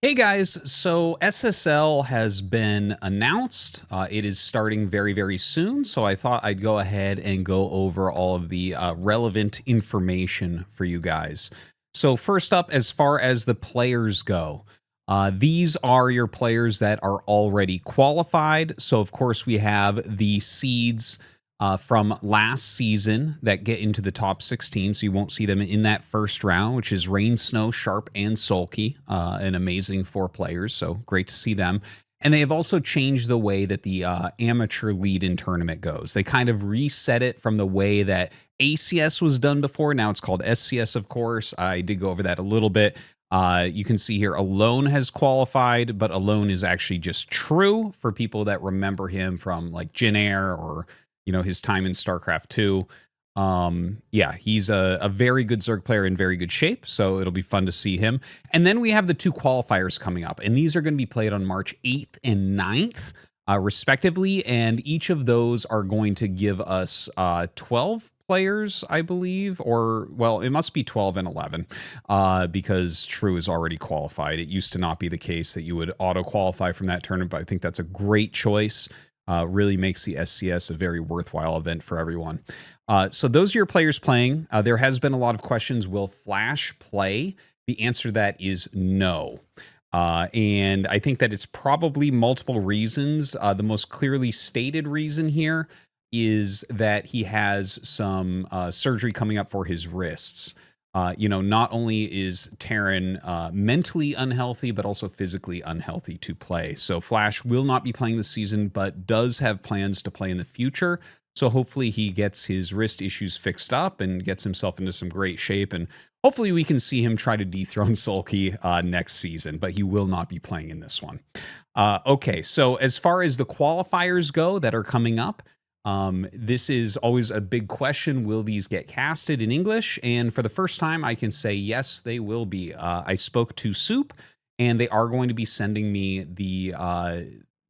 Hey guys, so SSL has been announced. It is starting very, very soon. So I thought I'd go ahead and go over all of the relevant information for you guys. So, first up, as far as the players go, these are your players that are already qualified. So, of course, we have the seeds from last season that get into the top 16. So you won't see them in that first round, which is Rain, Snow, Sharp, and Sulky, an amazing 4 players. So great to see them. And they have also changed the way that the amateur lead-in tournament goes. They kind of reset it from the way that ACS was done before. Now it's called SCS, of course. I did go over that a little bit. You can see here Alone has qualified, but Alone is actually just true for people that remember him from like Jin Air or his time in StarCraft 2. Yeah, he's a very good Zerg player in very good shape, so it'll be fun to see him. And then we have the 2 qualifiers coming up, and these are going to be played on March 8th and 9th, respectively, and each of those are going to give us 12 players, I believe, or, well, it must be 12 and 11, because True is already qualified. It used to not be the case that you would auto-qualify from that tournament, but I think that's a great choice. Really makes the SCS a very worthwhile event for everyone. So those are your players playing. There has been a lot of questions. Will Flash play? The answer to that is no. And I think that it's probably multiple reasons. The most clearly stated reason here is that he has some surgery coming up for his wrists. Not only is Terran mentally unhealthy, but also physically unhealthy to play. So Flash will not be playing this season, but does have plans to play in the future. So hopefully he gets his wrist issues fixed up and gets himself into some great shape. And hopefully we can see him try to dethrone Sulky next season, but he will not be playing in this one. Okay, so as far as the qualifiers go that are coming up, this is always a big question. Will these get casted in English? And for the first time, I can say, yes, they will be. I spoke to Soup, and they are going to be sending me the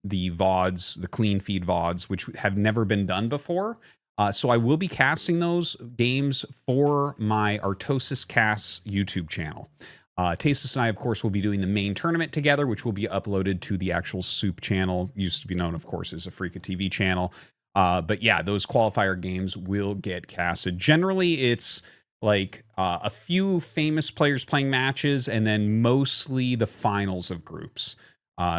VODs, the clean feed VODs, which have never been done before. So I will be casting those games for my Artosis Casts YouTube channel. Tasteless and I, of course, will be doing the main tournament together, which will be uploaded to the actual Soup channel, used to be known, of course, as a Freaka TV channel. But yeah, those qualifier games will get casted. Generally, it's like a few famous players playing matches and then mostly the finals of groups.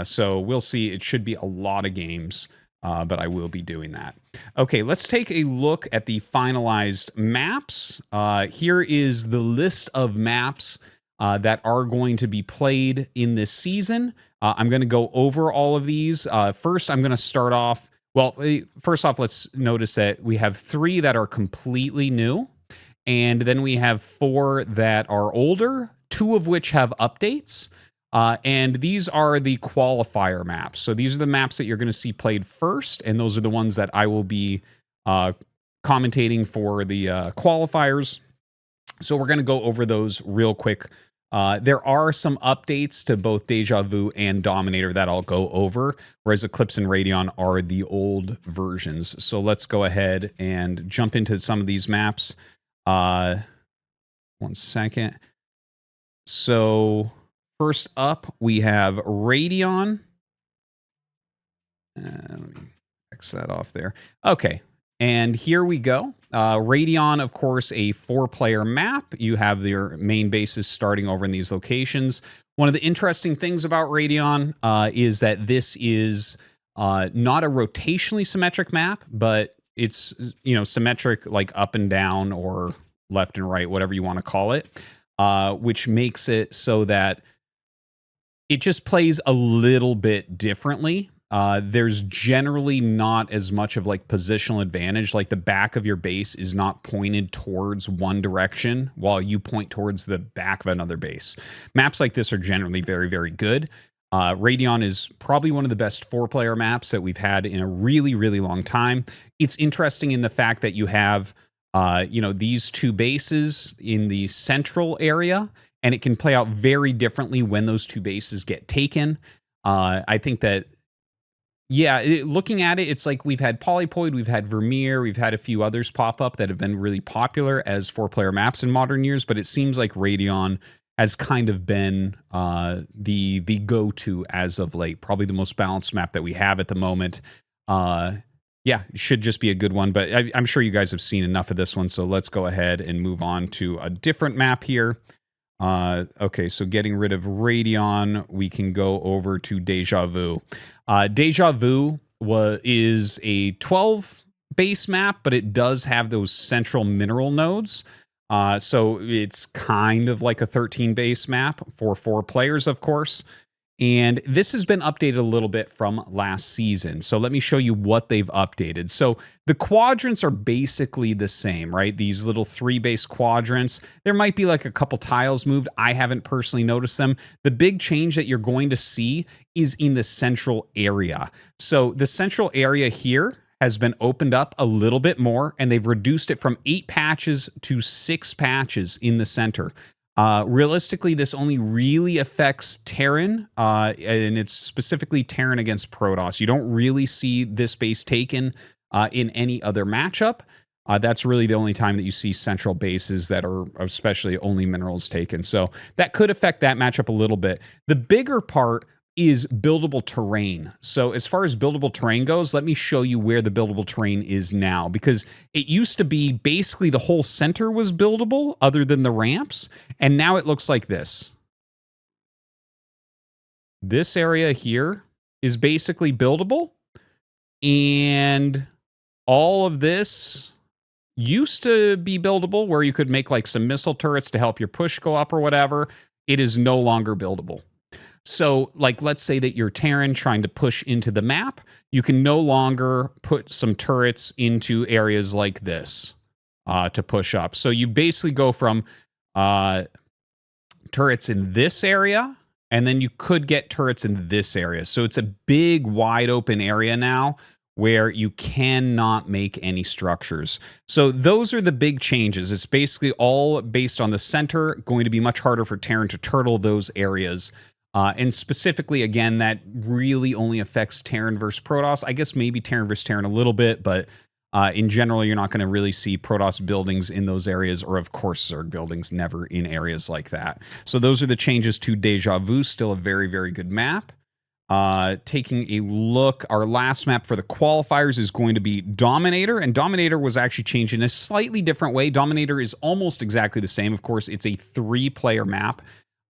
So we'll see. It should be a lot of games, but I will be doing that. Okay, let's take a look at the finalized maps. Here is the list of maps that are going to be played in this season. I'm going to go over all of these. First, I'm going to start off. Well, first off, let's notice that we have 3 that are completely new, and then we have 4 that are older, 2 of which have updates, and these are the qualifier maps. So these are the maps that you're going to see played first, and those are the ones that I will be commentating for the qualifiers. So we're going to go over those real quick. There are some updates to both Deja Vu and Dominator that I'll go over, whereas Eclipse and Radeon are the old versions. So let's go ahead and jump into some of these maps. 1 second. So first up, we have Radeon. Let me X that off there. Okay. And here we go. Radeon, of course, a 4-player map. You have your main bases starting over in these locations. One of the interesting things about Radeon is that this is not a rotationally symmetric map, but it's symmetric like up and down or left and right, whatever you want to call it, which makes it so that it just plays a little bit differently. There's generally not as much of like positional advantage. Like the back of your base is not pointed towards one direction while you point towards the back of another base. Maps like this are generally very, very good. Radeon is probably one of the best 4-player maps that we've had in a really, really long time. It's interesting in the fact that you have, these 2 bases in the central area, and it can play out very differently when those 2 bases get taken. I think that, yeah, looking at it, it's like we've had Polypoid, we've had Vermeer, we've had a few others pop up that have been really popular as 4-player maps in modern years, but it seems like Radeon has kind of been the go-to as of late. Probably the most balanced map that we have at the moment. Yeah, it should just be a good one, but I'm sure you guys have seen enough of this one, so let's go ahead and move on to a different map here. Okay, so getting rid of Radeon, we can go over to Deja Vu. Deja Vu is a 12 base map, but it does have those central mineral nodes. So it's kind of like a 13 base map for 4 players, of course. And this has been updated a little bit from last season. So let me show you what they've updated. So the quadrants are basically the same, right? These little 3 base quadrants. There might be like a couple tiles moved. I haven't personally noticed them. The big change that you're going to see is in the central area. So the central area here has been opened up a little bit more, and they've reduced it from 8 patches to 6 patches in the center. Realistically, this only really affects Terran, and it's specifically Terran against Protoss. You don't really see this base taken in any other matchup. That's really the only time that you see central bases that are especially only minerals taken. So that could affect that matchup a little bit. The bigger part is buildable terrain. So as far as buildable terrain goes, let me show you where the buildable terrain is now, because it used to be basically the whole center was buildable other than the ramps, and now it looks like this. This area here is basically buildable, and all of this used to be buildable where you could make like some missile turrets to help your push go up or whatever. It is no longer buildable. So, like, let's say that you're Terran trying to push into the map. You can no longer put some turrets into areas like this to push up. So you basically go from turrets in this area, and then you could get turrets in this area. So it's a big, wide open area now where you cannot make any structures. So those are the big changes. It's basically all based on the center, going to be much harder for Terran to turtle those areas. And specifically, again, that really only affects Terran versus Protoss. I guess maybe Terran versus Terran a little bit, but in general, you're not going to really see Protoss buildings in those areas, or of course Zerg buildings, never in areas like that. So those are the changes to Deja Vu. Still a very, very good map. Taking a look, our last map for the qualifiers is going to be Dominator, and Dominator was actually changed in a slightly different way. Dominator is almost exactly the same. Of course, it's a 3-player map.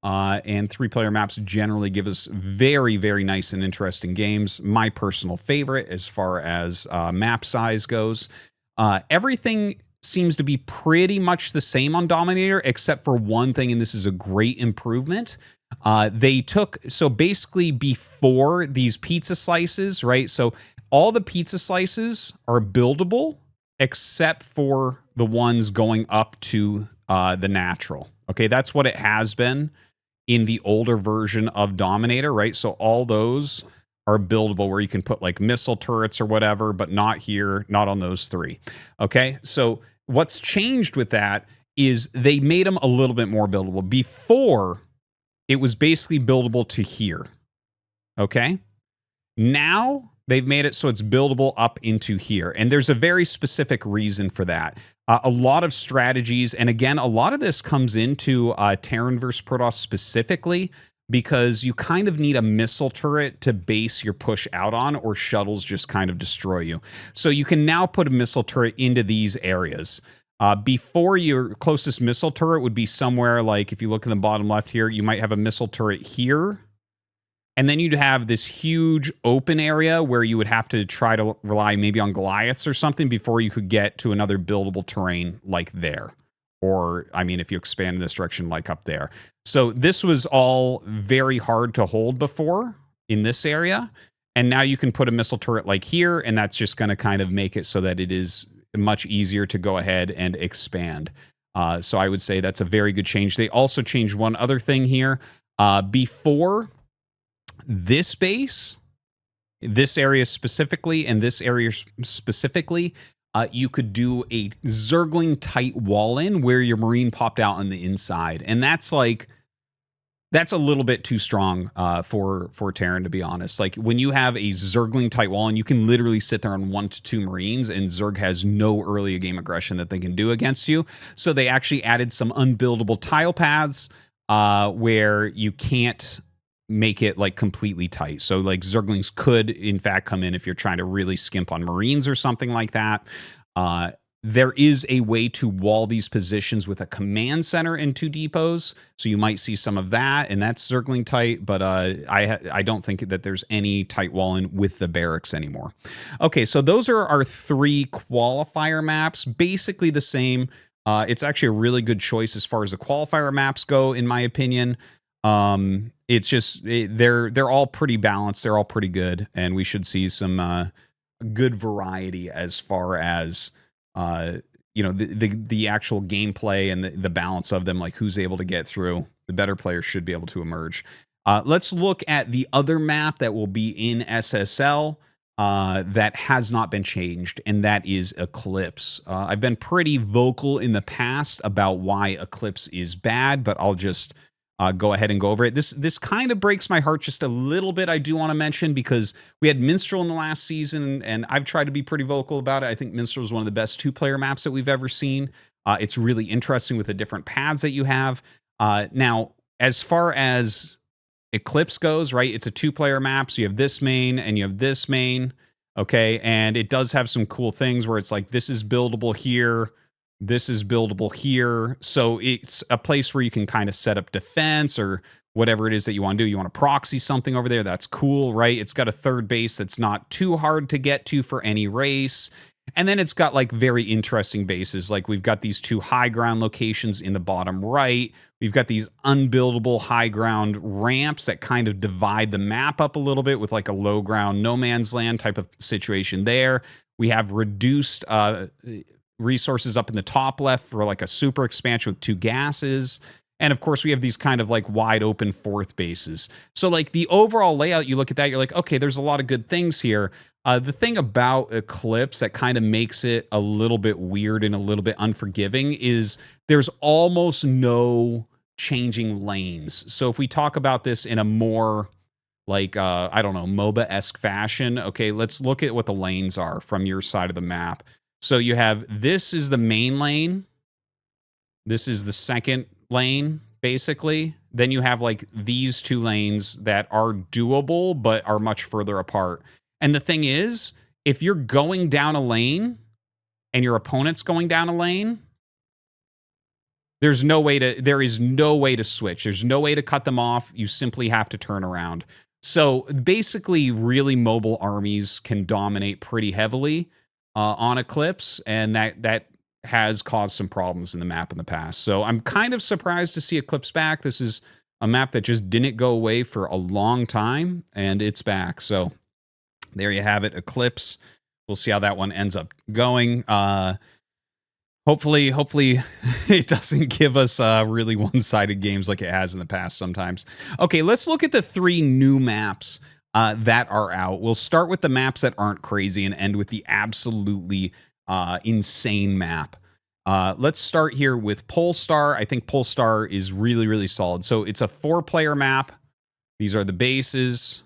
And 3-player maps generally give us very, very nice and interesting games. My personal favorite as far as map size goes. Everything seems to be pretty much the same on Dominator, except for one thing, and this is a great improvement. So basically before these pizza slices, right? So all the pizza slices are buildable, except for the ones going up to the natural. Okay, that's what it has been in the older version of Dominator, right? So all those are buildable where you can put like missile turrets or whatever, but not here, not on those 3. Okay, so what's changed with that is they made them a little bit more buildable. Before, it was basically buildable to here. Okay, now they've made it so it's buildable up into here. And there's a very specific reason for that. A lot of strategies, and again, a lot of this comes into Terran versus Protoss specifically, because you kind of need a missile turret to base your push out on, or shuttles just kind of destroy you. So you can now put a missile turret into these areas. Before, your closest missile turret would be somewhere like, if you look in the bottom left here, you might have a missile turret here. And then you'd have this huge open area where you would have to try to rely maybe on Goliaths or something before you could get to another buildable terrain like there. Or, I mean, if you expand in this direction, like up there. So this was all very hard to hold before in this area. And now you can put a missile turret like here, and that's just going to kind of make it so that it is much easier to go ahead and expand. So I would say that's a very good change. They also changed one other thing here. Before, this base, this area specifically, and this area specifically, you could do a Zergling tight wall in where your Marine popped out on the inside. And that's like, that's a little bit too strong for Terran, to be honest. Like, when you have a Zergling tight wall and you can literally sit there on 1 to 2 Marines, and Zerg has no early game aggression that they can do against you. So they actually added some unbuildable tile paths. where you can't make it like completely tight. So like Zerglings could in fact come in if you're trying to really skimp on Marines or something like that. There is a way to wall these positions with a command center and 2 depots. So you might see some of that, and that's Zergling tight, but I don't think that there's any tight walling with the barracks anymore. Okay, so those are our 3 qualifier maps, basically the same. It's actually a really good choice as far as the qualifier maps go, in my opinion. It's just they're all pretty balanced. They're all pretty good, and we should see some good variety as far as the actual gameplay and the balance of them, like who's able to get through. The better players should be able to emerge. Let's look at the other map that will be in SSL that has not been changed, and that is Eclipse. I've been pretty vocal in the past about why Eclipse is bad, but I'll just go ahead and go over it. This kind of breaks my heart just a little bit, I do want to mention, because we had Minstrel in the last season, and I've tried to be pretty vocal about it. I think Minstrel is one of the best 2-player maps that we've ever seen. It's really interesting with the different paths that you have. Now, as far as Eclipse goes, right, it's a 2-player map, so you have this main and you have this main, okay, and it does have some cool things where it's like this is buildable here, this is buildable here, so it's a place where you can kind of set up defense or whatever it is that you want to do. You want to proxy something over there, that's cool, right? It's got a third base that's not too hard to get to for any race. And then it's got like very interesting bases. Like we've got these 2 high ground locations in the bottom right. We've got these unbuildable high ground ramps that kind of divide the map up a little bit with like a low ground no man's land type of situation there. We have reduced resources up in the top left for like a super expansion with 2 gases. And of course, we have these kind of like wide open 4th bases. So like the overall layout, you look at that, you're like, okay, there's a lot of good things here. The thing about Eclipse that kind of makes it a little bit weird and a little bit unforgiving is there's almost no changing lanes. So if we talk about this in a more like, I don't know, MOBA-esque fashion, okay, let's look at what the lanes are from your side of the map. So you have, this is the main lane. This is the second lane, basically. Then you have like these 2 lanes that are doable, but are much further apart. And the thing is, if you're going down a lane and your opponent's going down a lane, there is no way to switch. There's no way to cut them off. You simply have to turn around. So basically, really mobile armies can dominate pretty heavily on Eclipse, and that has caused some problems in the map in the past. So I'm kind of surprised to see Eclipse back. This is a map that just didn't go away for a long time, and it's back. So there you have it, Eclipse. We'll see how that one ends up going. Hopefully it doesn't give us really one-sided games like it has in the past sometimes. Okay, let's look at the 3 new maps that are out. We'll start with the maps that aren't crazy and end with the absolutely insane map. Let's start here with Polestar. I think Polestar is really, really solid. So it's a 4-player map. These are the bases.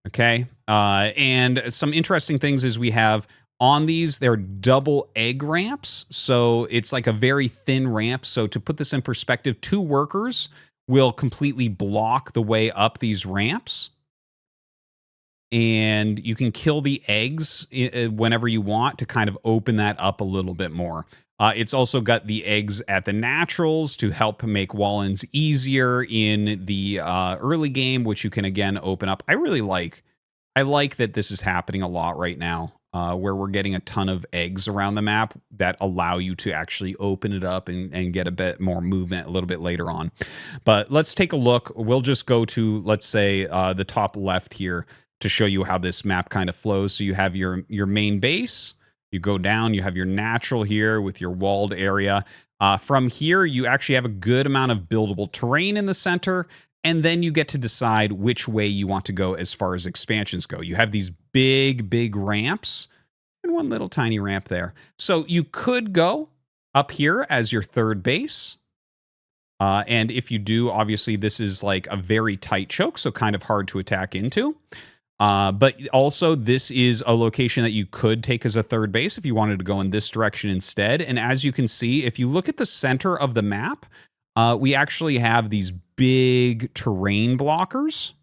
Okay. And some interesting things is we have on these, they're double egg ramps. So it's like a very thin ramp. So to put this in perspective, 2 workers will completely block the way up these ramps. And you can kill the eggs whenever you want to kind of open that up a little bit more. It's also got the eggs at the naturals to help make wall-ins easier in the early game, which you can again open up. I like that this is happening a lot right now, where we're getting a ton of eggs around the map that allow you to actually open it up and get a bit more movement a little bit later on. But let's take a look. We'll just go to, let's say, the top left here to show you how this map kind of flows. So you have your main base. You go down, you have your natural here with your walled area. From here, you actually have a good amount of buildable terrain in the center, and then you get to decide which way you want to go as far as expansions go. You have these big ramps and one little tiny ramp there. So you could go up here as your 3rd base. And if you do, obviously, this is like a very tight choke, so kind of hard to attack into. But also, this is a location that you could take as a 3rd base if you wanted to go in this direction instead. And as you can see, if you look at the center of the map, we actually have these big terrain blockers.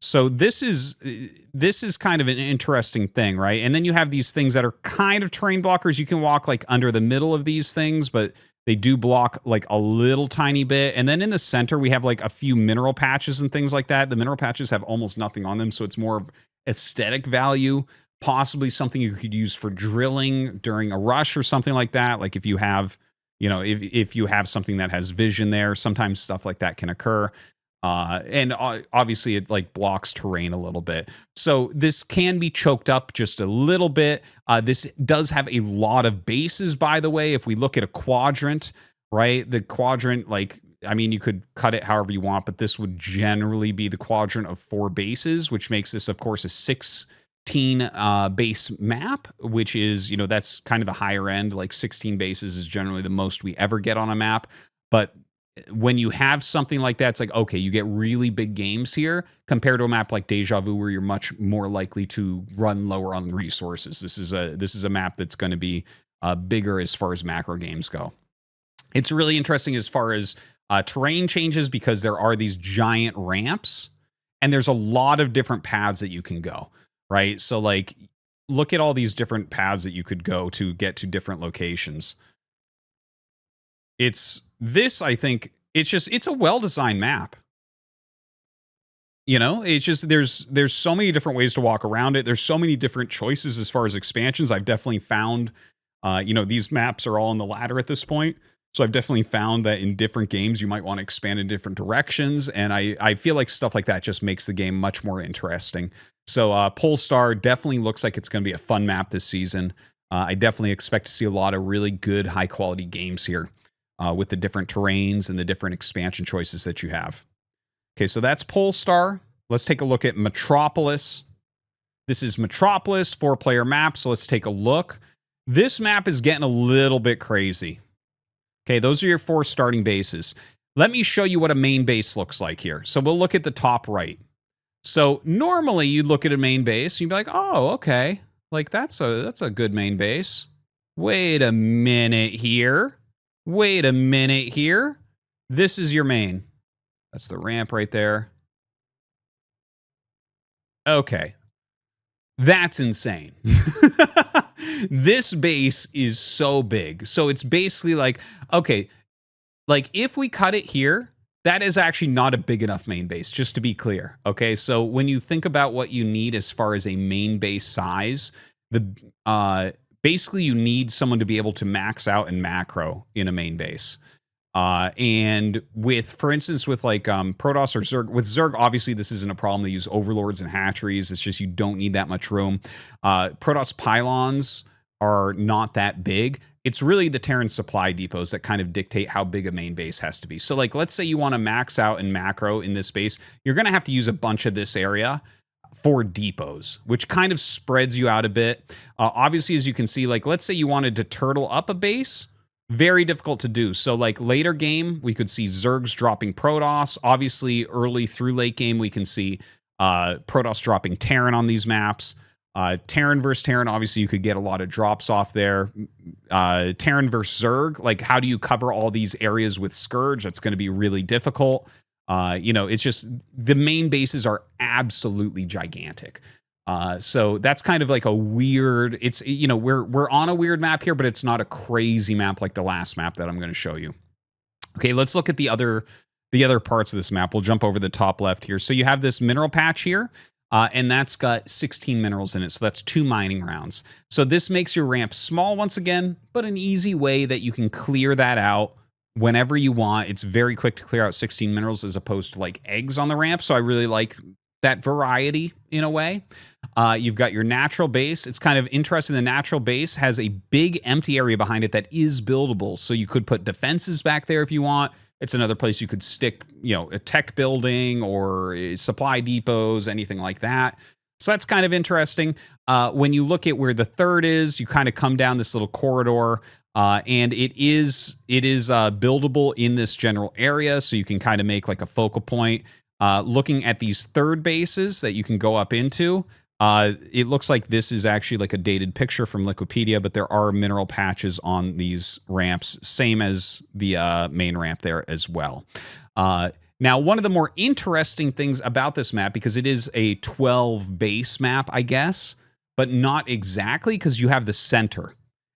So this is kind of an interesting thing, right? And then you have these things that are kind of terrain blockers. You can walk like under the middle of these things, but they do block like a little tiny bit. And then in the center, we have like a few mineral patches and things like that. The mineral patches have almost nothing on them, so it's more of aesthetic value, possibly something you could use for drilling during a rush or something like that. Like if you have, you know, if you have something that has vision there, sometimes stuff like that can occur. And obviously it like blocks terrain a little bit. So this can be choked up just a little bit. This does have a lot of bases, by the way. If we look at a quadrant, right? The quadrant, like, I mean, you could cut it however you want, but this would generally be the quadrant of 4 bases, which makes this, of course, a 16 base map, which is, you know, that's kind of the higher end. Like 16 bases is generally the most we ever get on a map. But when you have something like that, it's like, okay, you get really big games here compared to a map like Deja Vu, where you're much more likely to run lower on resources. This is a map that's going to be bigger as far as macro games go. It's really interesting as far as terrain changes, because there are these giant ramps and there's a lot of different paths that you can go, right? So like, look at all these different paths that you could go to get to different locations. I think it's a well-designed map. You know, it's just, there's so many different ways to walk around it. There's so many different choices as far as expansions. I've definitely found, you know, these maps are all on the ladder at this point. So I've definitely found that in different games, you might want to expand in different directions. And I feel like stuff like that just makes the game much more interesting. So Polestar definitely looks like it's going to be a fun map this season. I definitely expect to see a lot of really good, high quality games here with the different terrains and the different expansion choices that you have. Okay, so that's Polestar. Let's take a look at Metropolis. This is Metropolis, 4-player map. So let's take a look. This map is getting a little bit crazy. Okay, those are your 4 starting bases. Let me show you what a main base looks like here. So we'll look at the top right. So normally you'd look at a main base and you'd be like, oh, okay. Like that's a good main base. Wait a minute here. Wait a minute here. This is your main. That's the ramp right there. Okay. That's insane. This base is so big. So it's basically like, okay, like if we cut it here, that is actually not a big enough main base, just to be clear. Okay, so when you think about what you need as far as a main base size, basically you need someone to be able to max out and macro in a main base. And with, for instance, with like Protoss or Zerg, with Zerg, obviously this isn't a problem. They use overlords and hatcheries. It's just you don't need that much room. Protoss pylons are not that big. It's really the Terran supply depots that kind of dictate how big a main base has to be. So like, let's say you want to max out and macro in this base, you're going to have to use a bunch of this area for depots, which kind of spreads you out a bit. Obviously, as you can see, like, let's say you wanted to turtle up a base, very difficult to do. So like later game, we could see Zergs dropping Protoss. Obviously, early through late game, we can see Protoss dropping Terran on these maps. Terran versus Terran, obviously you could get a lot of drops off there. Terran versus Zerg, like how do you cover all these areas with Scourge? That's going to be really difficult. You know, it's just the main bases are absolutely gigantic. So that's kind of like a weird, it's, you know, we're on a weird map here, but it's not a crazy map like the last map that I'm going to show you. Okay, let's look at the other parts of this map. We'll jump over the top left here. So you have this mineral patch here. And that's got 16 minerals in it. So that's 2 mining rounds. So this makes your ramp small once again, but an easy way that you can clear that out whenever you want. It's very quick to clear out 16 minerals as opposed to like eggs on the ramp. So I really like that variety in a way. You've got your natural base. It's kind of interesting. The natural base has a big empty area behind it that is buildable. So you could put defenses back there if you want. It's another place you could stick, you know, a tech building or supply depots, anything like that. So that's kind of interesting. When you look at where the third is, you kind of come down this little corridor, and it is buildable in this general area. So you can kind of make like a focal point. Looking at these third bases that you can go up into, It looks like this is actually like a dated picture from Liquipedia, but there are mineral patches on these ramps, same as the main ramp there as well. Now, one of the more interesting things about this map, because it is a 12 base map, I guess, but not exactly, because you have the center.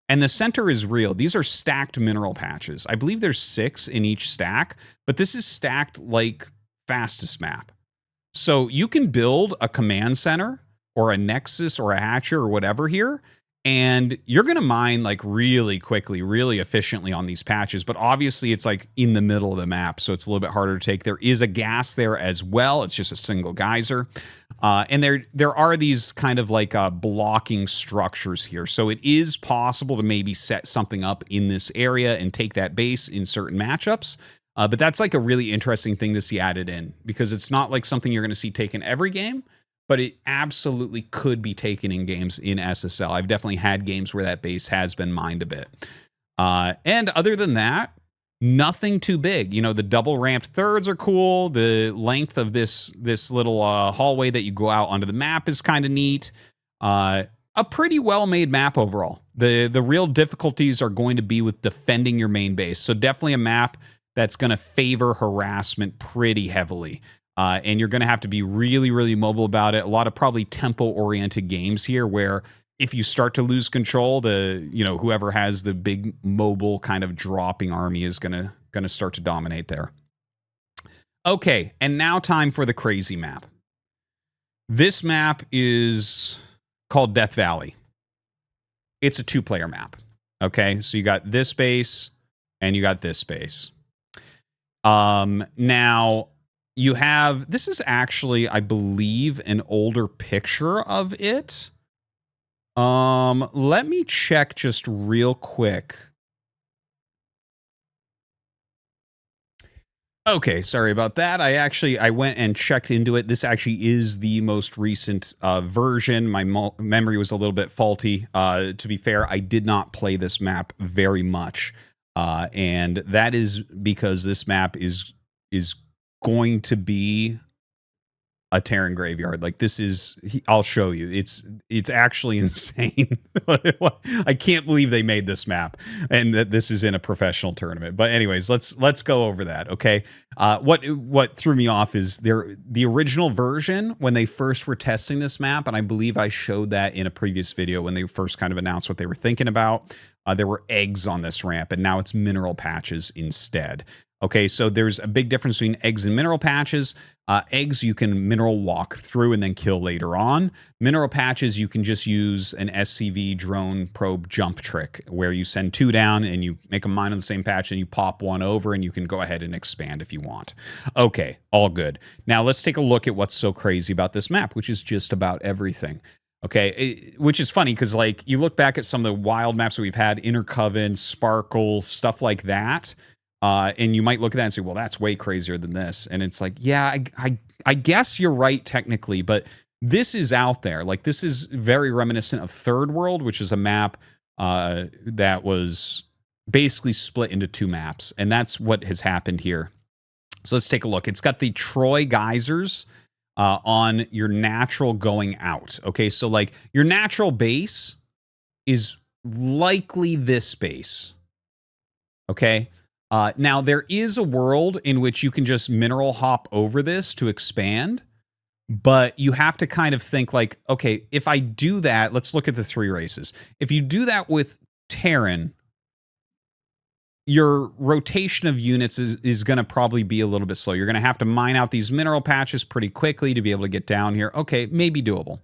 And the center is real. These are stacked mineral patches. I believe there's 6 in each stack, but this is stacked like fastest map. So you can build a command center or a nexus or a hatcher or whatever here, and you're going to mine like really quickly, really efficiently on these patches. But obviously it's like in the middle of the map, so it's a little bit harder to take. There is a gas there as well. It's just a single geyser. And there are these kind of like blocking structures here. So it is possible to maybe set something up in this area and take that base in certain matchups. But that's like a really interesting thing to see added in, because it's not like something you're going to see taken every game, but it absolutely could be taken in games in SSL. I've definitely had games where that base has been mined a bit. And other than that, nothing too big. You know, the double ramped thirds are cool. The length of this little hallway that you go out onto the map is kind of neat. A pretty well-made map overall. The real difficulties are going to be with defending your main base. So definitely a map that's going to favor harassment pretty heavily. And you're going to have to be really, really mobile about it. A lot of probably tempo-oriented games here where if you start to lose control, whoever has the big mobile kind of dropping army is going to start to dominate there. Okay, and now time for the crazy map. This map is called Death Valley. It's a 2-player map. Okay, so you got this base and you got this base. Now you have, this is actually, I believe, an older picture of it. Let me check just real quick. Okay, sorry about that. I went and checked into it. This actually is the most recent version. My memory was a little bit faulty. To be fair, I did not play this map very much. And that is because this map is going to be a Terran graveyard. Like this is, I'll show you. It's actually insane. I can't believe they made this map and that this is in a professional tournament. But anyways, let's go over that. Okay. What threw me off is the original version when they first were testing this map, and I believe I showed that in a previous video when they first kind of announced what they were thinking about. There were eggs on this ramp, and now it's mineral patches instead. Okay, so there's a big difference between eggs and mineral patches. Eggs you can mineral walk through and then kill later on. Mineral patches you can just use an SCV drone probe jump trick where you send 2 down and you make a mine on the same patch and you pop 1 over and you can go ahead and expand if you want. Okay, all good. Now let's take a look at what's so crazy about this map, which is just about everything. Okay, which is funny because like you look back at some of the wild maps that we've had, Intercoven, Sparkle, stuff like that. And you might look at that and say, well, that's way crazier than this. And it's like, yeah, I guess you're right technically, but this is out there. Like this is very reminiscent of Third World, which is a map that was basically split into 2 maps. And that's what has happened here. So let's take a look. It's got the Troy geysers on your natural going out. Okay, so like your natural base is likely this base. Okay. Now, there is a world in which you can just mineral hop over this to expand, but you have to kind of think like, okay, if I do that, let's look at the 3 races. If you do that with Terran, your rotation of units is going to probably be a little bit slow. You're going to have to mine out these mineral patches pretty quickly to be able to get down here. Okay, maybe doable.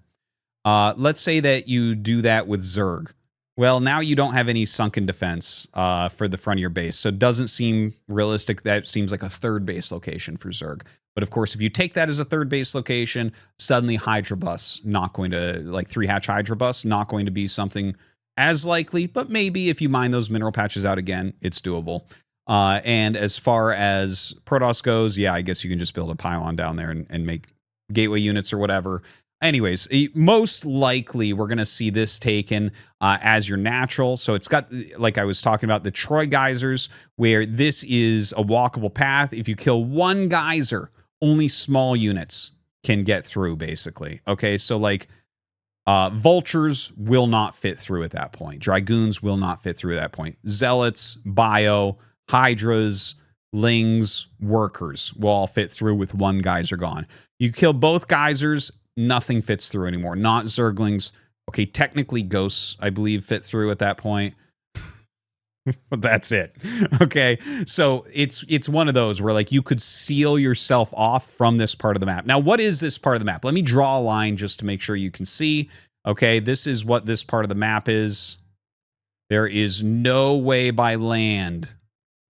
Let's say that you do that with Zerg. Well, now you don't have any sunken defense for the front of your base, so it doesn't seem realistic. That seems like a 3rd base location for Zerg. But of course, if you take that as a 3rd base location, suddenly Hydra Bus, not going to, like 3-hatch Hydra Bus, not going to be something as likely, but maybe if you mine those mineral patches out again, it's doable. And as far as Protoss goes, yeah, I guess you can just build a pylon down there and make gateway units or whatever. Anyways, most likely we're going to see this taken as your natural. So it's got, like I was talking about, the Troy geysers, where this is a walkable path. If you kill 1 geyser, only small units can get through, basically. Okay, so like Vultures will not fit through at that point. Dragoons will not fit through at that point. Zealots, Bio, Hydras, Lings, Workers will all fit through with one geyser gone. You kill both geysers, nothing fits through anymore. Not Zerglings. Okay, technically Ghosts, I believe, fit through at that point. But that's it. Okay, so it's one of those where like you could seal yourself off from this part of the map. Now, what is this part of the map? Let me draw a line just to make sure you can see. Okay, this is what this part of the map is. There is no way by land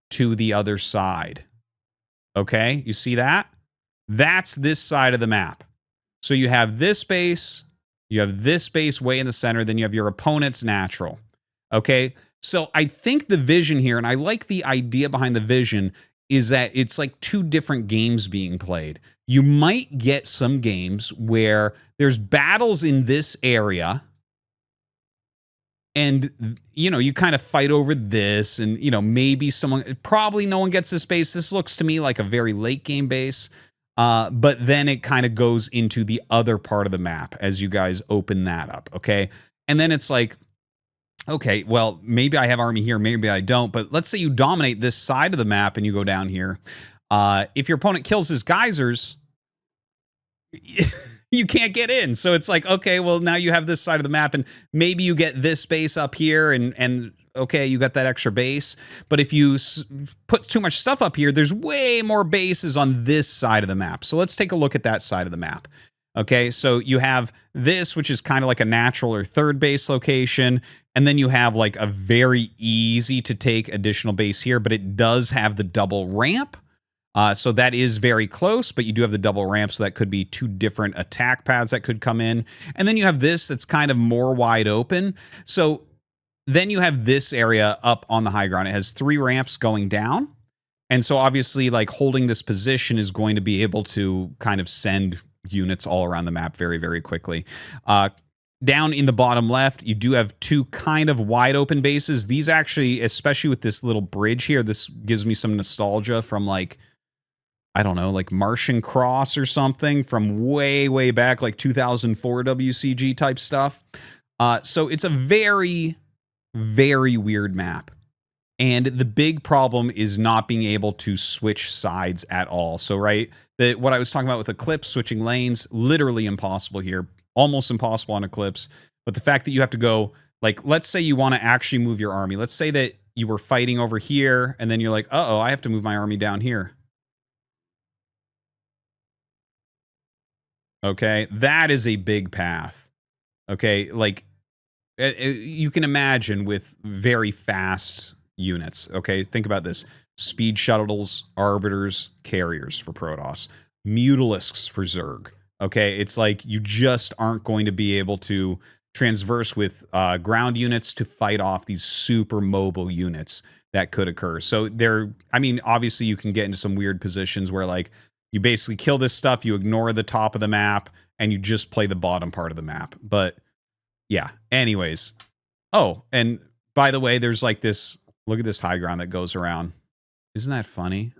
to the other side. Okay, you see that? That's this side of the map. So you have this base, you have this base way in the center, then you have your opponent's natural. Okay, so I think the vision here, and I like the idea behind the vision, is that it's like two different games being played. You might get some games where there's battles in this area, and, you know, you kind of fight over this, and, you know, maybe someone, probably no one gets this base. This looks to me like a very late game base. But then it kind of goes into the other part of the map as you guys open that up, okay? And then it's like, okay, well, maybe I have army here, maybe I don't, but let's say you dominate this side of the map and you go down here. If your opponent kills his geysers, you can't get in. So it's like, okay, well, now you have this side of the map, and maybe you get this base up here, and okay, you got that extra base. But if you put too much stuff up here, there's way more bases on this side of the map. So let's take a look at that side of the map. Okay, so you have this, which is kind of like a natural or third base location, and then you have like a very easy to take additional base here, but it does have the double ramp. So that is very close, but you do have the double ramp, so that could be two different attack paths that could come in. And then you have this that's kind of more wide open. So then you have this area up on the high ground. It has 3 ramps going down. And so obviously, like, holding this position is going to be able to kind of send units all around the map very, very quickly. Down in the bottom left, you do have 2 kind of wide open bases. These actually, especially with this little bridge here, this gives me some nostalgia from, like, I don't know, like Martian Cross or something from way, way back, like 2004 WCG type stuff. So it's a very, very weird map. And the big problem is not being able to switch sides at all. So, right, what I was talking about with Eclipse, switching lanes, literally impossible here. Almost impossible on Eclipse. But the fact that you have to go, like, let's say you want to actually move your army. Let's say that you were fighting over here, and then you're like, uh-oh, I have to move my army down here. Okay, that is a big path. Okay, like, you can imagine with very fast units. Okay, think about this. Speed shuttles, arbiters, carriers for Protoss, mutalisks for Zerg. Okay, it's like you just aren't going to be able to transverse with ground units to fight off these super mobile units that could occur. So I mean, obviously you can get into some weird positions where, like, you basically kill this stuff, you ignore the top of the map, and you just play the bottom part of the map. But yeah, anyways. Oh, and by the way, there's like this, look at this high ground that goes around. Isn't that funny?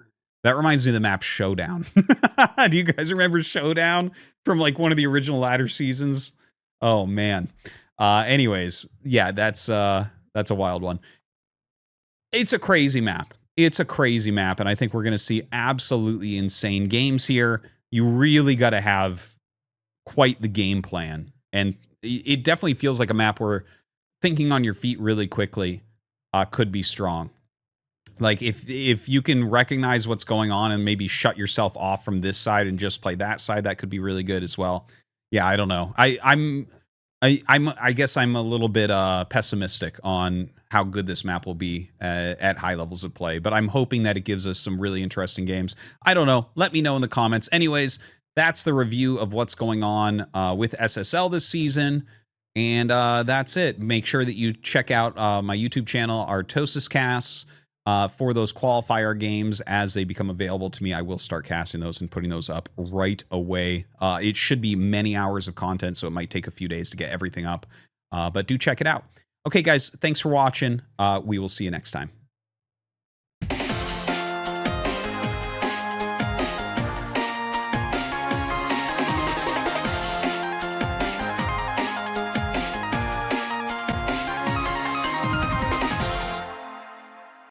That reminds me of the map Showdown. Do you guys remember Showdown from like one of the original ladder seasons? Oh man. Anyways, yeah, that's a wild one. It's a crazy map. It's a crazy map, and I think we're going to see absolutely insane games here. You really got to have quite the game plan, and it definitely feels like a map where thinking on your feet really quickly could be strong. Like, if you can recognize what's going on and maybe shut yourself off from this side and just play that side, that could be really good as well. Yeah, I don't know. I guess I'm a little bit pessimistic on how good this map will be at high levels of play, but I'm hoping that it gives us some really interesting games. I don't know. Let me know in the comments. Anyways, that's the review of what's going on with SSL this season, and that's it. Make sure that you check out my YouTube channel, ArtosisCasts, for those qualifier games. As they become available to me, I will start casting those and putting those up right away. It should be many hours of content, so it might take a few days to get everything up, but do check it out. Okay, guys, thanks for watching. We will see you next time.